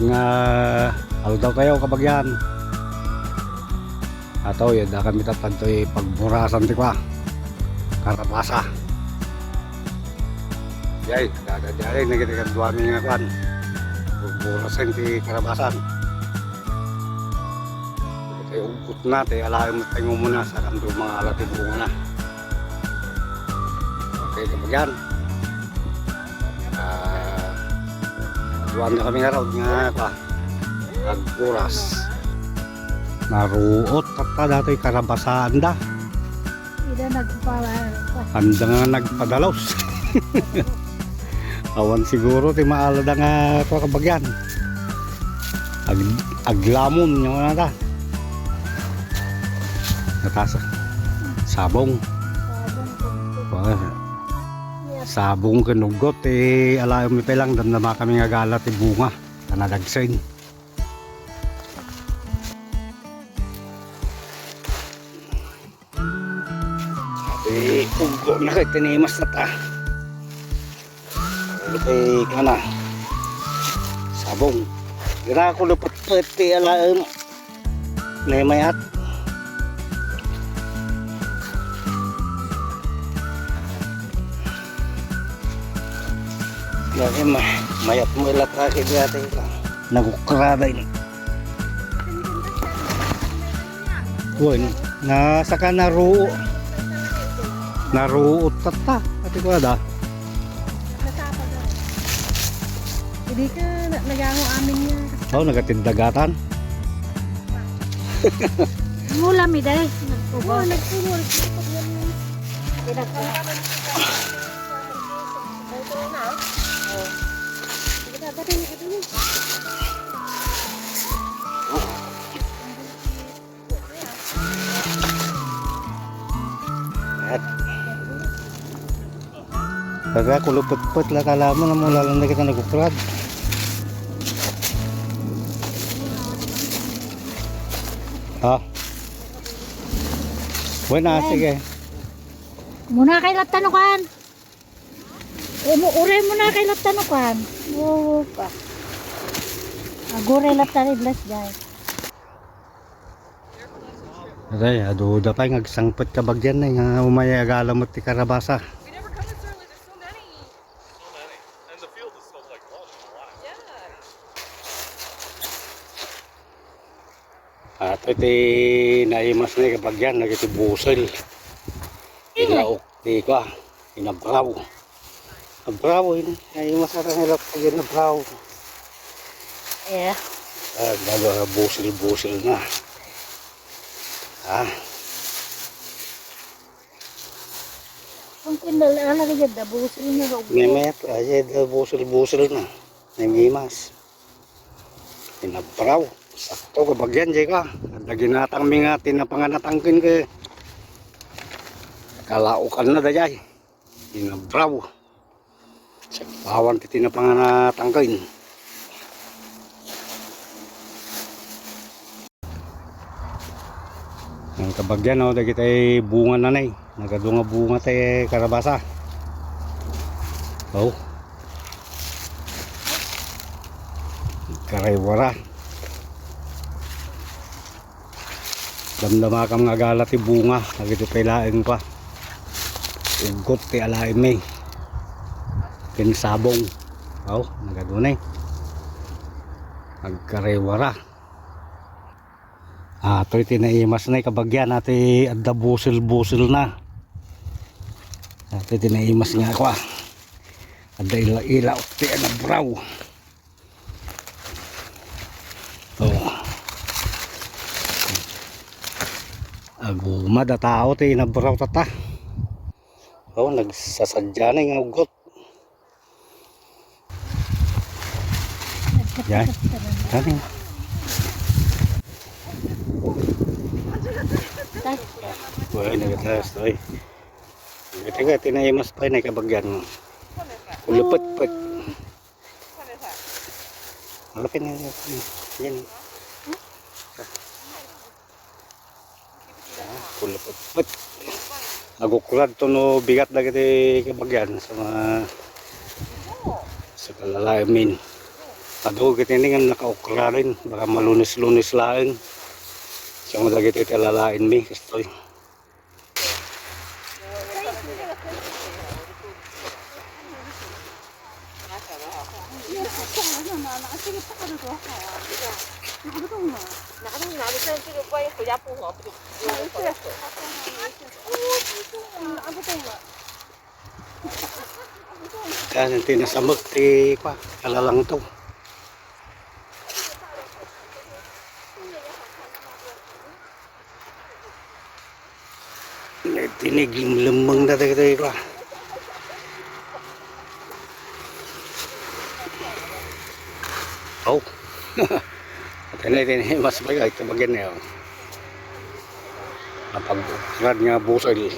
nga alo daw tayo kabagyan. Ato yun da kami tatanto pagburasan ti kwa karabasa. Yay, dadadari nagitikan duwami nga kwan. Pagburasan ti karabasan. Tayo ugot na, tayo alahin mo tayo muna sa kanto mga alatid bunga na. Okay kabagyan. Duwan na kami nga raw nga pa nagburas naruot at pa dato'y karabasaan da handa nga nagpadalos. Awan siguro ti maalada nga kabagyan aglamon nyo na da natasa sabong sabong kinugot alayo mi pelang damdama kami nga galat bunga na nadagsin. Ugo na kay tinimas na ta kay kana sabong gira ko lupot-put alayo may mayat lagi mayat mo ilat lagi dati nagukrada ini. Woi, nasa ka naruot tata ati ko ada. Hindi ka nagyango amin niya. Oh, nagatindagatan. Ngulam mi dai. Nagpugo. Nagpugo. Kaya kulupot-pot lah kala mo na mula lang na kita nagukrad. Ha? Buena, sige. Muna kay latanukan. Ure muna kay latanukan. Oo pa. Agore latari bless guys. Aday, aduda pa yung agsangpot ka bagyan na nga umaya agalamot ti karabasa. At iti naimas na kapagyan, nagitibusol. Ilaok, di ko inabraw. Abraw, naimas na rin ilap pag inabraw. Yeah. Busil-busil na. Kung kinala ka dyan, busil niya ka. Nimet, busil-busil na. Naimas. Inabraw. Sakto kabagyan jay ka. Naginatang mi nga tinapanganatangkin ka. Kalaukan na dayay. Inabraw. Sakpawan ti tinapanganatangkin. Ang kabagyan o, dagi tayo bunga nanay. Nagadunga bunga tayo karabasa. Oh. Karaywara. Damdama ka mga galat ti bunga. Nagito pailain pa. Ugot ti alain may. Pinsabong. Oh, nagadunay. Nagkaraywara. Ito tinaimas na kabagyan natin adda busil-busil na. Ito tinaimas nga ako adda ila-ila ti anabraw. Oh. Agumad at tao ti inabraw tata. Oh, nagsasadya na yung ugot. Yan. Yan. Wah, nagatas to eh. Teka, tinaimas pa na kabagyan mo. Ulupot-pot. Malapit na yan. Ulupot-pot. Nagukulad to no bigat na kita kabagyan sa mga sa kalalamin. Kadugit ini nga nakaukra rin. Baka malunis-lunis lang. Siya mo lagi tayo lalain mi. Kastoy. Kaya tinasamag ti pa. Kalalang to. Tiniglim lemeng na tayo pa. Oh. Tinay mas bagay ito bagay na yun. Napag-rad nga busol.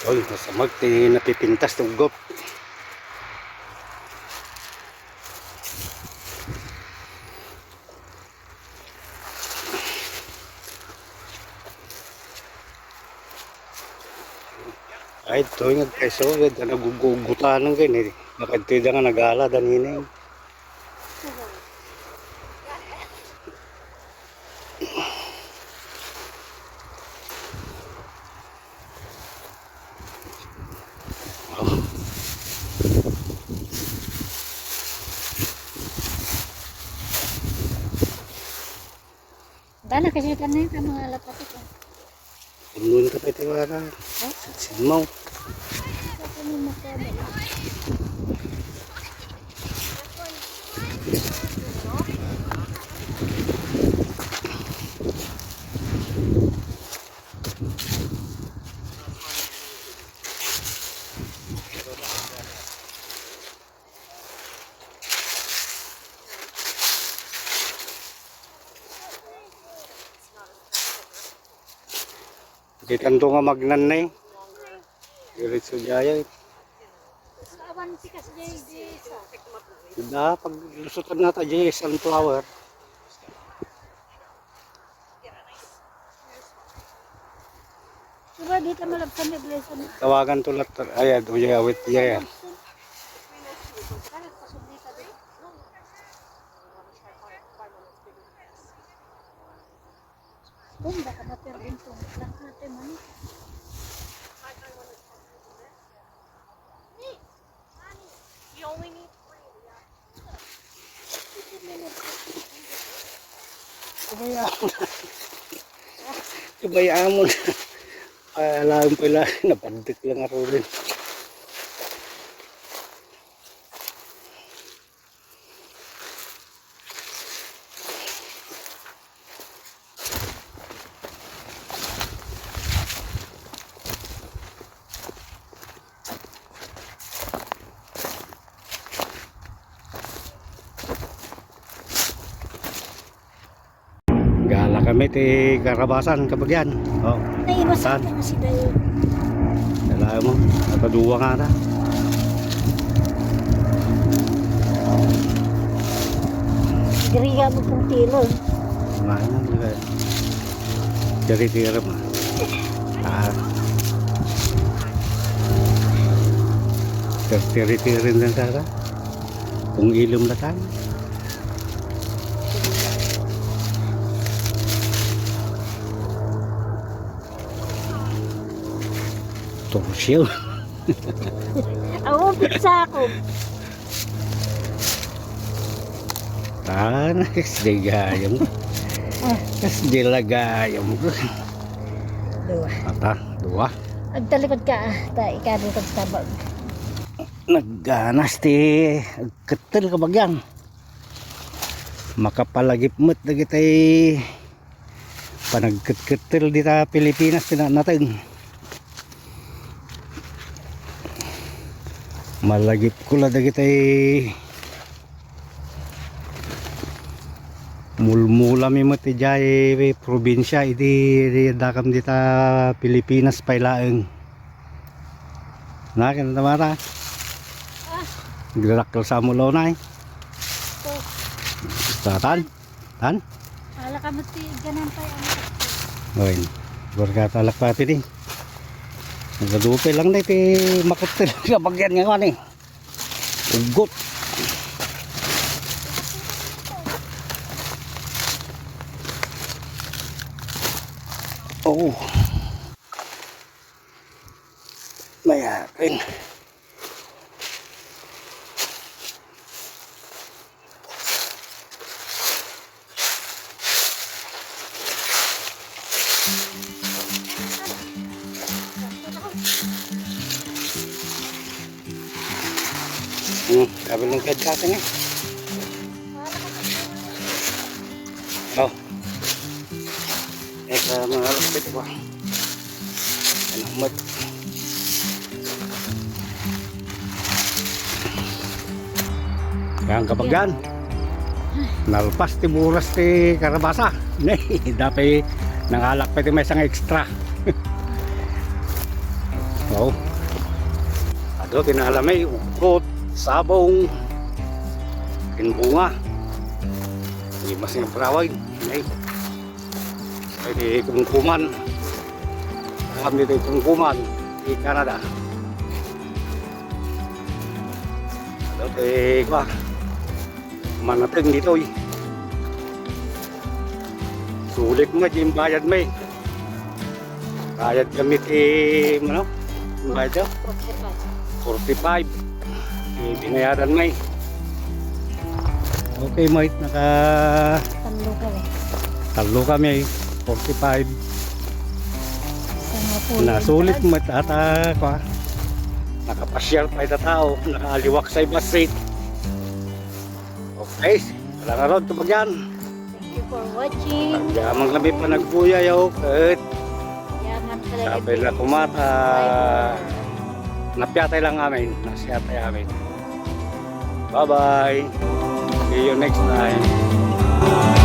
Oy, masamag ti napipintas ng gop. Ay, ito yung nagpeso, nagugugutan ng ganyan. Nakadtida nga nag-ala, danina yun. Bana kasi tanay ka mga lapat ito. Punuin ka pa ito wala. Sinmaw. Kita nga magnan na eh. Diretso jaya eh. Awan sikas jay sa. Sudah pag lusutan na ta jaya sunflower. Diba dito malabsan na blesan. Tawagan tulat ay jaya awit jaya. Bunda ka matin ito. Lang natin mo. You only need 3. Kabayaan mo na. Alam pala, napandik lang ako rin. Gala kami ti Karabasan Kabagyan. Oh, Naiwas saan? ka kasi dahil. Dala mo, nakaduwa nga na. Gariga mo kung tilo. Mana juga. Jadi tiram. Ah. Tertiri-tirin lang sana. Kung ilum na tayo. Torsyo. Ako, pizza ako. Tan, SD gayam. SD lagayam. Dua. Ata, dua. Agtalikod ka, ikadil ka sa tabag. Nagganas ti ketel Kabagyan. Makapalagip mo't lagi tay panagketel di ta Pilipinas natin. Malagip ko la dagi tay mulmula mi mo't jay probinsya iti dakam di ta Pilipinas pailaeng. Nakin tamara. Naglalakal sa mulaw na eh. Tan? Tan? Ala ka mo ti ganan pa ano. Oy, berkata pati ni. Nagadupe lang na iti makutil sa bagyan nga kan eh. Ugot. Oh. Mayakin. Sabi ng kahit sa atin eh. Oh. Mga lapit ko. Alamat. Yang kabagyan. Nalpas ti buras ti karabasa. Nay, dapat nangalak pa ti may isang extra. Oh. Ado tinalamay ugot, sabong, kinbunga. Hindi mas yung paraway. Nay. Pwede kumkuman. Kami dito kumkuman di Canada. Ado ti kwa. Manating dito eh. Sulit nga yung bayad may. Bayad kami ano? Bayad daw? 45. Binayaran may. Okay mate, Talo ka eh. talo kami 45. Sama po. Nasulit mate ata kwa. Nakapasyal pa ita tao, nakaaliwak sa ibas seat. Okay, wala na ron tumagyan. Thank you for watching. Pagdamang kami pa nagbuya yaw, kahit Yaman ka lang. sabi na kumata. Napyatay lang amin, nasyatay amin. Bye bye. See you next time.